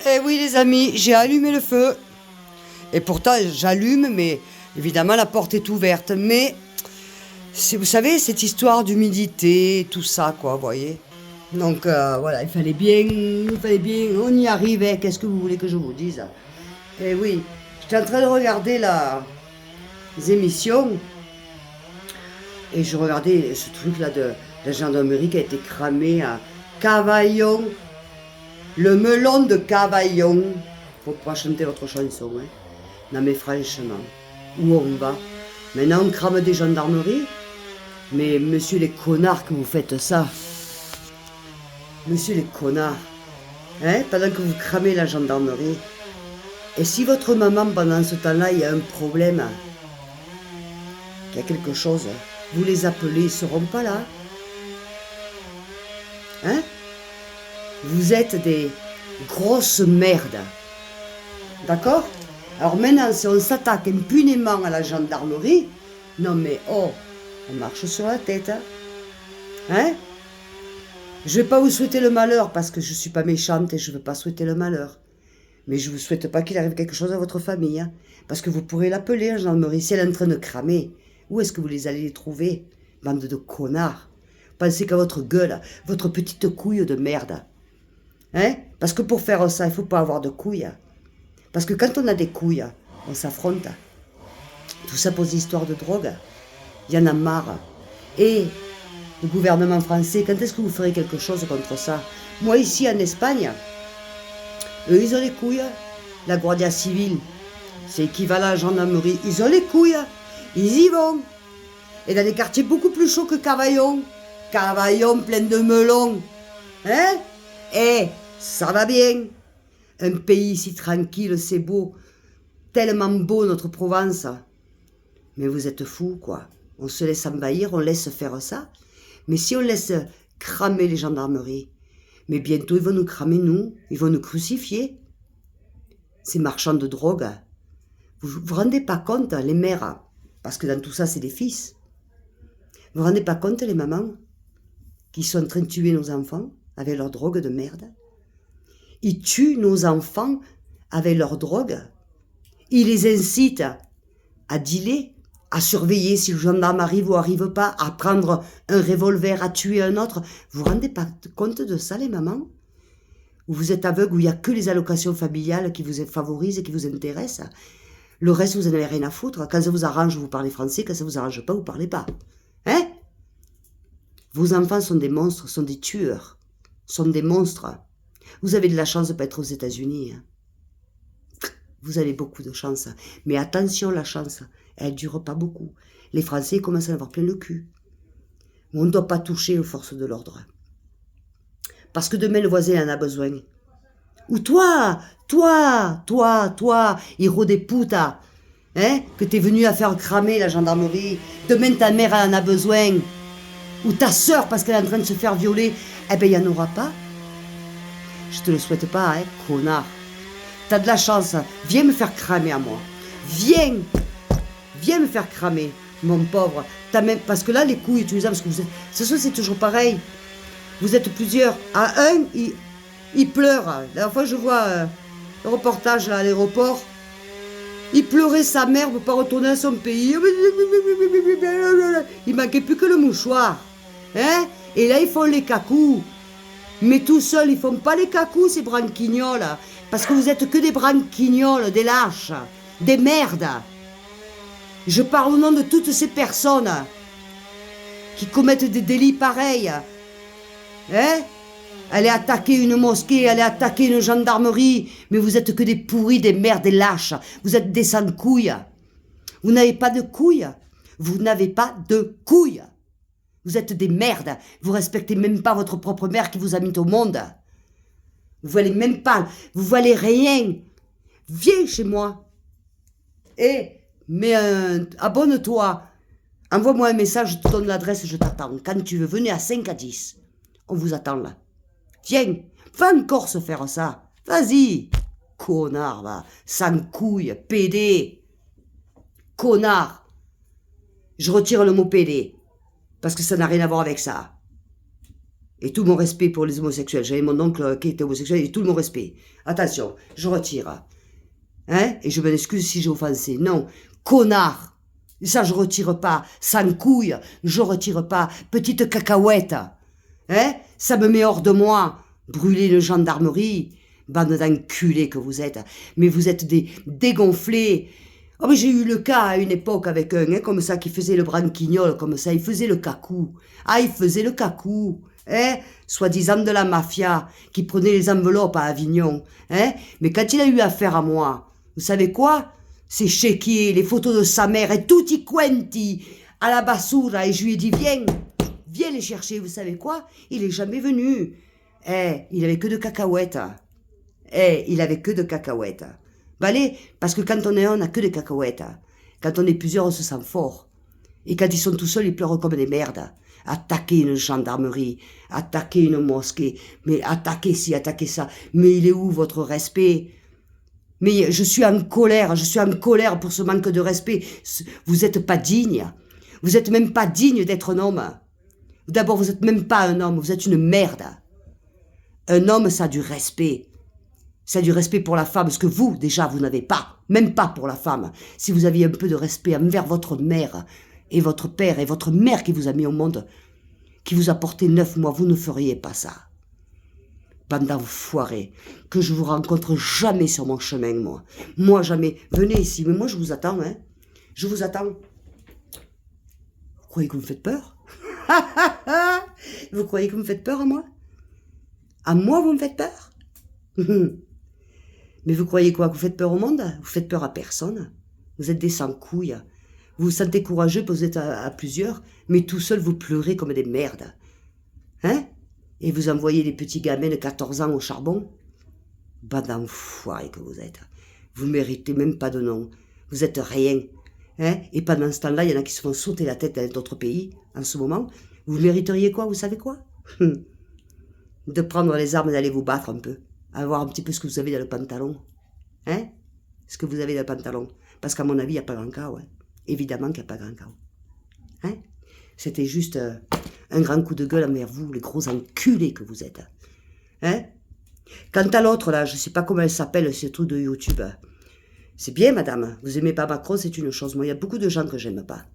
Eh oui les amis, j'ai allumé le feu. Et pourtant j'allume, mais évidemment la porte est ouverte. Mais vous savez, cette histoire d'humidité, tout ça quoi, vous voyez. Donc voilà, il fallait bien, on y arrivait. Qu'est-ce que vous voulez que je vous dise? Eh oui, j'étais en train de regarder les émissions et je regardais ce truc là de la gendarmerie qui a été cramé à Cavaillon. Le melon de Cavaillon. Faut pas chanter votre chanson, hein. Non mais franchement, où on va? Maintenant on crame des gendarmeries? Mais monsieur les connards que vous faites ça. Monsieur les connards. Hein? Pendant que vous cramez la gendarmerie. Et si votre maman pendant ce temps-là il y a un problème, qu'il y a quelque chose, vous les appelez, ils seront pas là. Hein? Vous êtes des grosses merdes. D'accord? Alors maintenant, si on s'attaque impunément à la gendarmerie, non mais oh, on marche sur la tête. Hein? Je vais pas vous souhaiter le malheur parce que je suis pas méchante et je veux pas souhaiter le malheur. Mais je vous souhaite pas qu'il arrive quelque chose à votre famille. Hein? Parce que vous pourrez l'appeler, la gendarmerie, si elle est en train de cramer. Où est-ce que vous les allez les trouver? Bande de connards. Pensez qu'à votre gueule, votre petite couille de merde. Hein? Parce que pour faire ça, il faut pas avoir de couilles. Parce que quand on a des couilles, on s'affronte. Tout ça pour des histoires de drogue. Il y en a marre. Et le gouvernement français, quand est-ce que vous ferez quelque chose contre ça? Moi, ici en Espagne, eux, ils ont les couilles. La Guardia Civile, c'est équivalent à la gendarmerie. Ils ont les couilles. Ils y vont. Et dans des quartiers beaucoup plus chauds que Cavaillon. Cavaillon plein de melons. Hein? Eh, ça va bien. Un pays si tranquille, c'est beau. Tellement beau, notre Provence. Mais vous êtes fous, quoi. On se laisse envahir, on laisse faire ça. Mais si on laisse cramer les gendarmeries, mais bientôt ils vont nous cramer, nous. Ils vont nous crucifier. Ces marchands de drogue. Vous vous rendez pas compte, les mères, parce que dans tout ça, c'est des fils. Vous vous rendez pas compte, les mamans, qui sont en train de tuer nos enfants avec leur drogue de merde? Ils tuent nos enfants avec leur drogue. Ils les incitent à dealer, à surveiller si le gendarme arrive ou arrive pas, à prendre un revolver, à tuer un autre. Vous vous rendez pas compte de ça, les mamans? Où vous êtes aveugle, où il n'y a que les allocations familiales qui vous favorisent et qui vous intéressent. Le reste, vous n'en avez rien à foutre. Quand ça vous arrange, vous parlez français. Quand ça vous arrange pas, vous parlez pas. Hein? Vos enfants sont des monstres, sont des tueurs, sont des monstres. Vous avez de la chance de ne pas être aux États-Unis. Hein. Vous avez beaucoup de chance. Mais attention, la chance, elle ne dure pas beaucoup. Les Français commencent à en avoir plein le cul. On ne doit pas toucher aux forces de l'ordre. Parce que demain, le voisin en a besoin. Ou toi, héros des putas, hein, que t'es venu à faire cramer la gendarmerie. Demain, ta mère, elle en a besoin. Ou ta sœur, parce qu'elle est en train de se faire violer. Eh ben, il n'y en aura pas. Je te le souhaite pas, hein, connard. T'as de la chance. Viens me faire cramer à moi. Viens me faire cramer, mon pauvre. Même, parce que là, les couilles, tu les as, parce que vous êtes... C'est toujours pareil. Vous êtes plusieurs. À un, il pleure. La dernière fois, je vois le reportage là, à l'aéroport. Il pleurait sa mère pour pas retourner à son pays. Il manquait plus que le mouchoir. Hein? Et là, ils font les cacous. Mais tout seuls, ils font pas les cacous, ces branquignoles. Parce que vous êtes que des branquignoles, des lâches, des merdes. Je parle au nom de toutes ces personnes qui commettent des délits pareils. Hein? Aller attaquer une mosquée, aller attaquer une gendarmerie. Mais vous êtes que des pourris, des merdes, des lâches. Vous êtes des sans-couilles. Vous n'avez pas de couilles. Vous n'avez pas de couilles. Vous êtes des merdes. Vous respectez même pas votre propre mère qui vous a mis au monde. Vous valez même pas. Vous valez rien. Viens chez moi. Mais abonne-toi. Envoie-moi un message, je te donne l'adresse, je t'attends. Quand tu veux, venez à 5 à 10. On vous attend là. Viens. Va encore se faire ça. Vas-y. Connard, va. Sans couille. PD. Connard. Je retire le mot PD. Parce que ça n'a rien à voir avec ça. Et tout mon respect pour les homosexuels. J'avais mon oncle qui était homosexuel et tout mon respect. Attention, je retire. Hein? Et je m'excuse si j'ai offensé. Non, connard. Ça, je retire pas. Sans couille, je retire pas. Petite cacahuète. Hein? Ça me met hors de moi. Brûler une gendarmerie. Bande d'enculés que vous êtes. Mais vous êtes des dégonflés. Oh, mais j'ai eu le cas à une époque avec un, hein, comme ça, qui faisait le branquignol, comme ça. Il faisait le cacou. Ah, il faisait le cacou. Hein, soi-disant de la mafia, qui prenait les enveloppes à Avignon. Hein, mais quand il a eu affaire à moi, vous savez quoi? Ses chéquiers, les photos de sa mère, et tutti quanti, à la basura, et je lui ai dit, viens les chercher, vous savez quoi? Il est jamais venu. Il avait que de cacahuètes. Il avait que de cacahuètes. Bah allez, parce que quand on est un, on n'a que des cacahuètes. Quand on est plusieurs, on se sent fort. Et quand ils sont tout seuls, ils pleurent comme des merdes. Attaquer une gendarmerie, attaquer une mosquée, mais attaquer ci, attaquer ça. Mais il est où votre respect? Mais je suis en colère pour ce manque de respect. Vous n'êtes pas digne. Vous n'êtes même pas digne d'être un homme. D'abord, vous n'êtes même pas un homme, vous êtes une merde. Un homme, ça a du respect. Ça a du respect pour la femme, ce que vous, déjà, vous n'avez pas. Même pas pour la femme. Si vous aviez un peu de respect envers votre mère et votre père et votre mère qui vous a mis au monde, qui vous a porté 9 mois, vous ne feriez pas ça. Bande d'enfoirés, que je vous rencontre jamais sur mon chemin, moi. Moi, jamais. Venez ici, mais moi, je vous attends, hein. Je vous attends. Vous croyez que vous me faites peur? Vous croyez que vous me faites peur à moi? À moi, vous me faites peur? Mais vous croyez quoi? Que vous faites peur au monde? Vous faites peur à personne. Vous êtes des sans-couilles. Vous vous sentez courageux, vous êtes à plusieurs, mais tout seul, vous pleurez comme des merdes. Hein? Et vous envoyez les petits gamins de 14 ans au charbon? Bande d'enfoirés que vous êtes. Vous méritez même pas de nom. Vous êtes rien. Hein? Et pendant ce temps-là, il y en a qui se font sauter la tête dans d'autres pays, en ce moment. Vous mériteriez quoi? Vous savez quoi? De prendre les armes et d'aller vous battre un peu. À voir un petit peu ce que vous avez dans le pantalon. Hein? Ce que vous avez dans le pantalon. Parce qu'à mon avis, il n'y a pas grand chaos. Hein? Évidemment qu'il n'y a pas grand chaos. Hein? C'était juste un grand coup de gueule envers vous, les gros enculés que vous êtes. Hein? Quant à l'autre, là, je ne sais pas comment elle s'appelle, ce truc de YouTube. C'est bien, madame. Vous aimez pas Macron, c'est une chose. Moi, il y a beaucoup de gens que j'aime pas.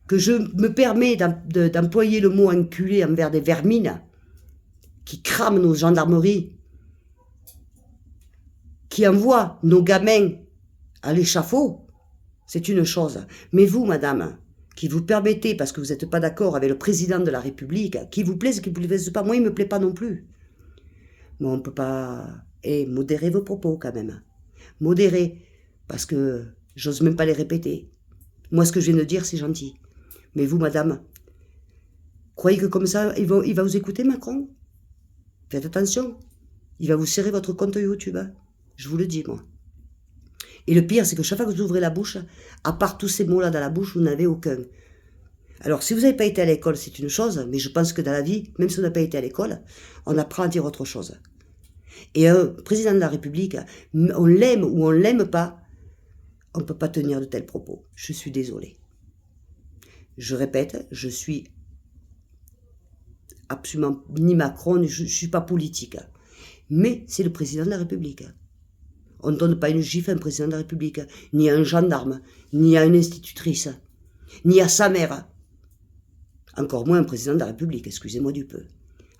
Que je me permets d'employer le mot enculé envers des vermines qui crament nos gendarmeries, qui envoient nos gamins à l'échafaud, c'est une chose. Mais vous, madame, qui vous permettez, parce que vous n'êtes pas d'accord avec le président de la République, qui vous plaise, qui ne vous plaise pas, moi, il ne me plaît pas non plus. Moi, on ne peut pas... modérez vos propos, quand même. Modérez, parce que j'ose même pas les répéter. Moi, ce que je viens de dire, c'est gentil. Mais vous, madame, croyez que comme ça, il va vous écouter, Macron? Faites attention. Il va vous serrer votre compte YouTube. Hein. Je vous le dis, moi. Et le pire, c'est que chaque fois que vous ouvrez la bouche, à part tous ces mots-là dans la bouche, vous n'avez aucun. Alors, si vous n'avez pas été à l'école, c'est une chose, mais je pense que dans la vie, même si on n'a pas été à l'école, on apprend à dire autre chose. Et un président de la République, on l'aime ou on ne l'aime pas, on ne peut pas tenir de tels propos. Je suis désolée. Je répète, je suis absolument ni Macron, je ne suis pas politique. Mais c'est le président de la République. On ne donne pas une gifle à un président de la République, ni à un gendarme, ni à une institutrice, ni à sa mère. Encore moins un président de la République, excusez-moi du peu.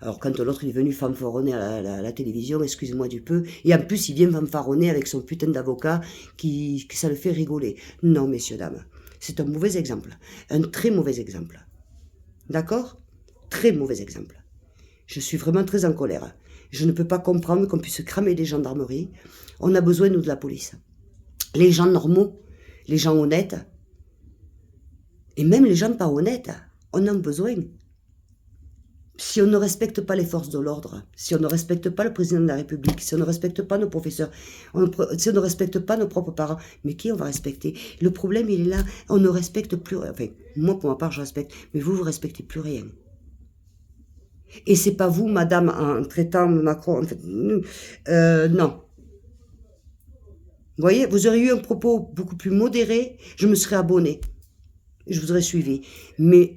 Alors quand l'autre est venu fanfaronner à la télévision, excusez-moi du peu, et en plus il vient fanfaronner avec son putain d'avocat qui ça le fait rigoler. Non, messieurs, dames, c'est un mauvais exemple, un très mauvais exemple. D'accord? Très mauvais exemple. Je suis vraiment très en colère. Je ne peux pas comprendre qu'on puisse cramer des gendarmeries. On a besoin, nous, de la police. Les gens normaux, les gens honnêtes, et même les gens pas honnêtes, on en a besoin. Si on ne respecte pas les forces de l'ordre, si on ne respecte pas le président de la République, si on ne respecte pas nos professeurs, si on ne respecte pas nos propres parents, mais qui on va respecter? Le problème, il est là, on ne respecte plus rien. Enfin, moi, pour ma part, je respecte, mais vous respectez plus rien. Et c'est pas vous, madame, en traitant Macron, en fait, non. Vous voyez, vous auriez eu un propos beaucoup plus modéré, je me serais abonnée. Je vous aurais suivi. Mais,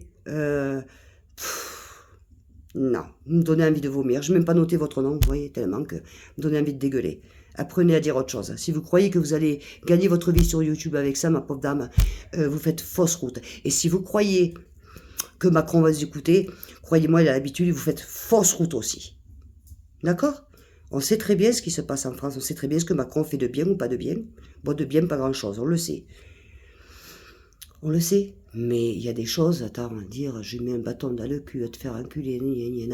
Non, vous me donnez envie de vomir. Je n'ai même pas noté votre nom, vous voyez, tellement que vous me donnez envie de dégueuler. Apprenez à dire autre chose. Si vous croyez que vous allez gagner votre vie sur YouTube avec ça, ma pauvre dame, vous faites fausse route. Et si vous croyez que Macron va vous écouter, croyez-moi, il a l'habitude, vous faites fausse route aussi. D'accord? On sait très bien ce qui se passe en France, on sait très bien ce que Macron fait de bien ou pas de bien. Bon, de bien, pas grand-chose, on le sait. On le sait. Mais il y a des choses, attends, dire, je mets un bâton dans le cul à te faire enculer,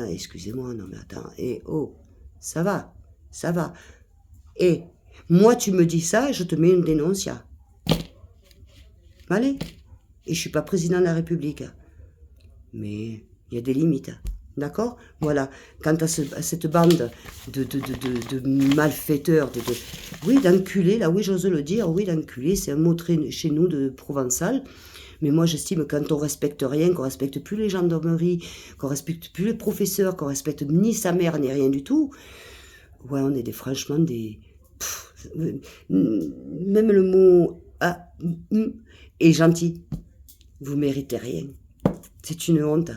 excusez-moi, non mais attends, oh, ça va, ça va. Et moi, tu me dis ça, je te mets une dénoncia. Allez. Et je suis pas président de la République. Mais il y a des limites. D'accord? Voilà. Quant à cette bande de malfaiteurs, oui, d'enculés, là, oui, j'ose le dire, oui, d'enculés, c'est un mot très, chez nous de provençal. Mais moi, j'estime que quand on respecte rien, qu'on respecte plus les gendarmeries, qu'on respecte plus les professeurs, qu'on respecte ni sa mère, ni rien du tout, ouais, on est franchement des... même le mot est gentil. Vous méritez rien. C'est une honte.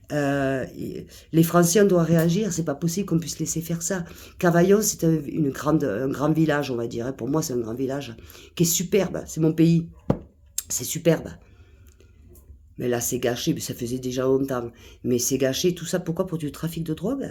Les Français, on doit réagir. C'est pas possible qu'on puisse laisser faire ça. Cavaillon, c'est un grand village, on va dire. Pour moi, c'est un grand village qui est superbe. C'est mon pays. C'est superbe. Mais là, c'est gâché, mais ça faisait déjà longtemps. Mais c'est gâché, tout ça, pourquoi? Pour du trafic de drogue.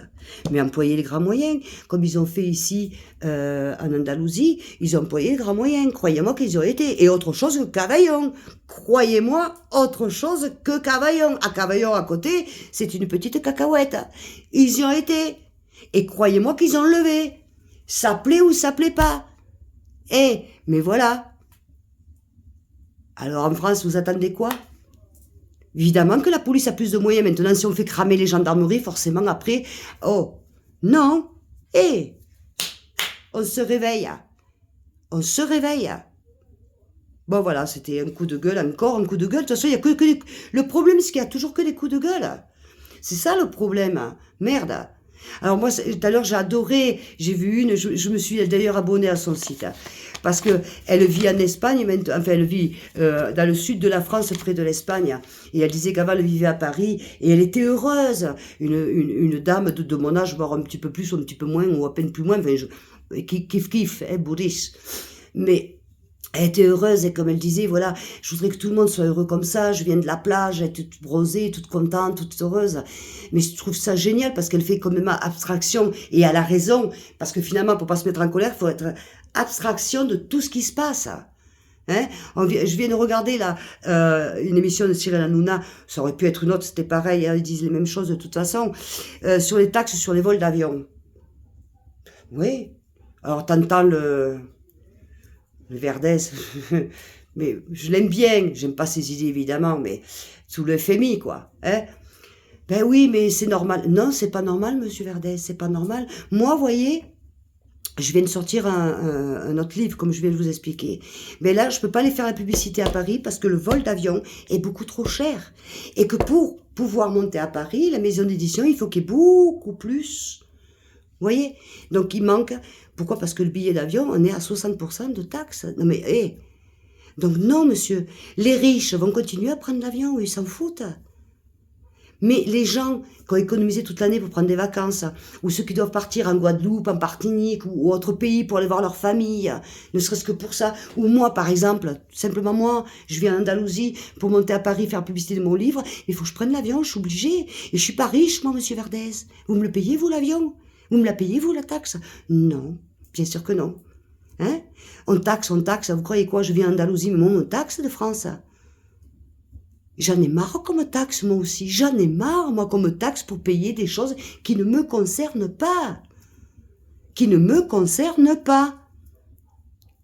Mais employer les grands moyens, comme ils ont fait ici en Andalousie, ils ont employé les grands moyens. Croyez-moi qu'ils y ont été. Et autre chose que Cavaillon. Croyez-moi, autre chose que Cavaillon. À Cavaillon, à côté, c'est une petite cacahuète. Ils y ont été. Et croyez-moi qu'ils ont levé. Ça plaît ou ça plaît pas. Mais voilà. Alors en France, vous attendez quoi? Évidemment que la police a plus de moyens. Maintenant, si on fait cramer les gendarmeries, forcément, après... Oh, non. On se réveille. On se réveille. Bon, voilà, c'était un coup de gueule, encore un coup de gueule. De toute façon, il y a que le problème, c'est qu'il y a toujours que des coups de gueule. C'est ça, le problème. Merde. Alors moi, tout à l'heure, j'ai adoré, j'ai vu une, je me suis d'ailleurs abonnée à son site, parce que elle vit en Espagne, enfin elle vit dans le sud de la France, près de l'Espagne, et elle disait qu'avant elle vivait à Paris, et elle était heureuse, une dame de mon âge, voire un petit peu plus, ou un petit peu moins, ou à peine plus moins, enfin, kiff, bourriche, mais... Elle était heureuse et comme elle disait, voilà, je voudrais que tout le monde soit heureux comme ça, je viens de la plage, elle était toute bronzée, toute contente, toute heureuse. Mais je trouve ça génial parce qu'elle fait quand même abstraction et elle a raison. Parce que finalement, pour pas se mettre en colère, il faut être abstraction de tout ce qui se passe. Hein? Je viens de regarder là une émission de Cyril Hanouna, ça aurait pu être une autre, c'était pareil, hein, ils disent les mêmes choses de toute façon, sur les taxes sur les vols d'avion. Oui, alors t'entends le Verdez, mais je l'aime bien, j'aime pas ses idées évidemment, mais sous le FMI quoi, hein. Ben oui, mais c'est normal. Non, c'est pas normal, monsieur Verdez, c'est pas normal. Moi, voyez, je viens de sortir un autre livre, comme je viens de vous expliquer. Mais là, je peux pas aller faire la publicité à Paris parce que le vol d'avion est beaucoup trop cher. Et que pour pouvoir monter à Paris, la maison d'édition, il faut qu'il y ait beaucoup plus. Vous voyez? Donc, il manque... Pourquoi? Parce que le billet d'avion, on est à 60% de taxes. Non mais, Donc non, monsieur. Les riches vont continuer à prendre l'avion, ils s'en foutent. Mais les gens qui ont économisé toute l'année pour prendre des vacances, ou ceux qui doivent partir en Guadeloupe, en Martinique, ou autre pays pour aller voir leur famille, ne serait-ce que pour ça, ou moi, par exemple, simplement moi, je viens en Andalousie pour monter à Paris, faire la publicité de mon livre, il faut que je prenne l'avion, je suis obligée. Et je suis pas riche, moi, monsieur Verdez. Vous me le payez, vous, l'avion? Vous me la payez, vous, la taxe? Non, bien sûr que non. Hein? On taxe, vous croyez quoi? Je viens en Andalousie, mais moi, on taxe de France. J'en ai marre qu'on me taxe, moi aussi. J'en ai marre, moi, qu'on me taxe pour payer des choses qui ne me concernent pas. Qui ne me concernent pas.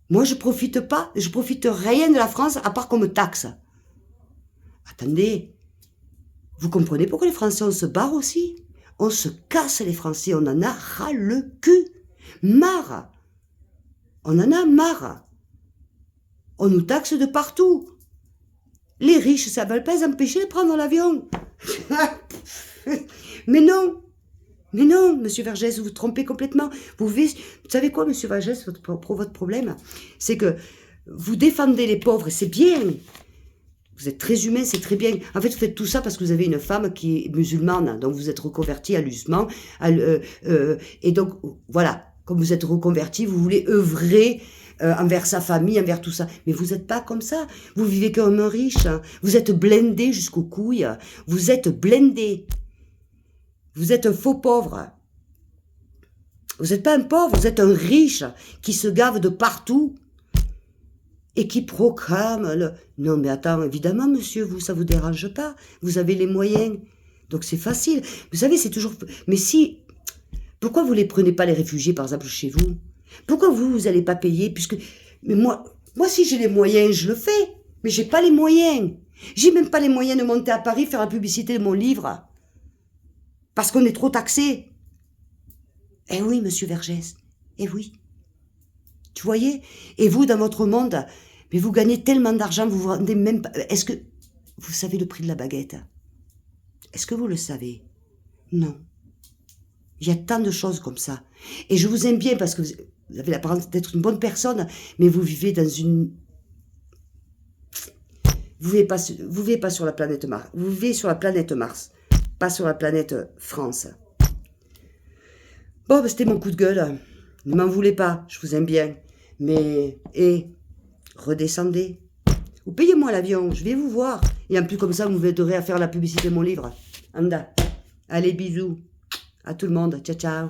Moi, je profite rien de la France à part qu'on me taxe. Attendez. Vous comprenez pourquoi les Français, on se barre aussi? On se casse, les Français, on en a ras le cul. Marre. On en a marre. On nous taxe de partout. Les riches, ça ne va pas les empêcher de prendre l'avion. Mais non, monsieur Vergès, vous vous trompez complètement. Vous savez quoi, monsieur Vergès, votre problème, c'est que vous défendez les pauvres, c'est bien. Vous êtes très humain, c'est très bien. En fait, vous faites tout ça parce que vous avez une femme qui est musulmane. Donc, vous êtes reconverti à l'islam. Et donc, voilà. Comme vous êtes reconverti, vous voulez œuvrer envers sa famille, envers tout ça. Mais vous n'êtes pas comme ça. Vous vivez comme un riche. Hein. Vous êtes blindé jusqu'aux couilles. Vous êtes blindé. Vous êtes un faux pauvre. Vous n'êtes pas un pauvre, vous êtes un riche qui se gave de partout et qui proclame le... Non mais attends, évidemment monsieur, vous, ça vous dérange pas. Vous avez les moyens. Donc c'est facile. Vous savez, c'est toujours... Mais si... Pourquoi vous ne les prenez pas les réfugiés, par exemple, chez vous? Pourquoi vous n'allez pas payer puisque... Mais moi, si j'ai les moyens, je le fais. Mais j'ai pas les moyens. J'ai même pas les moyens de monter à Paris, faire la publicité de mon livre. Parce qu'on est trop taxé. Eh oui, monsieur Vergès. Eh oui. Tu voyez? Et vous, dans votre monde, mais vous gagnez tellement d'argent, vous vous rendez même pas... Est-ce que... Vous savez le prix de la baguette? Est-ce que vous le savez? Non. Il y a tant de choses comme ça. Et je vous aime bien parce que vous avez l'apparence d'être une bonne personne, mais vous vivez dans une... Vous vivez pas sur la planète Mars. Vous vivez sur la planète Mars, pas sur la planète France. Bon, c'était mon coup de gueule. Ne m'en voulez pas, je vous aime bien. Mais, redescendez. Ou payez-moi l'avion, je vais vous voir. Et en plus, comme ça, vous m'aiderez à faire la publicité de mon livre. Anda. Allez, bisous. À tout le monde. Ciao, ciao.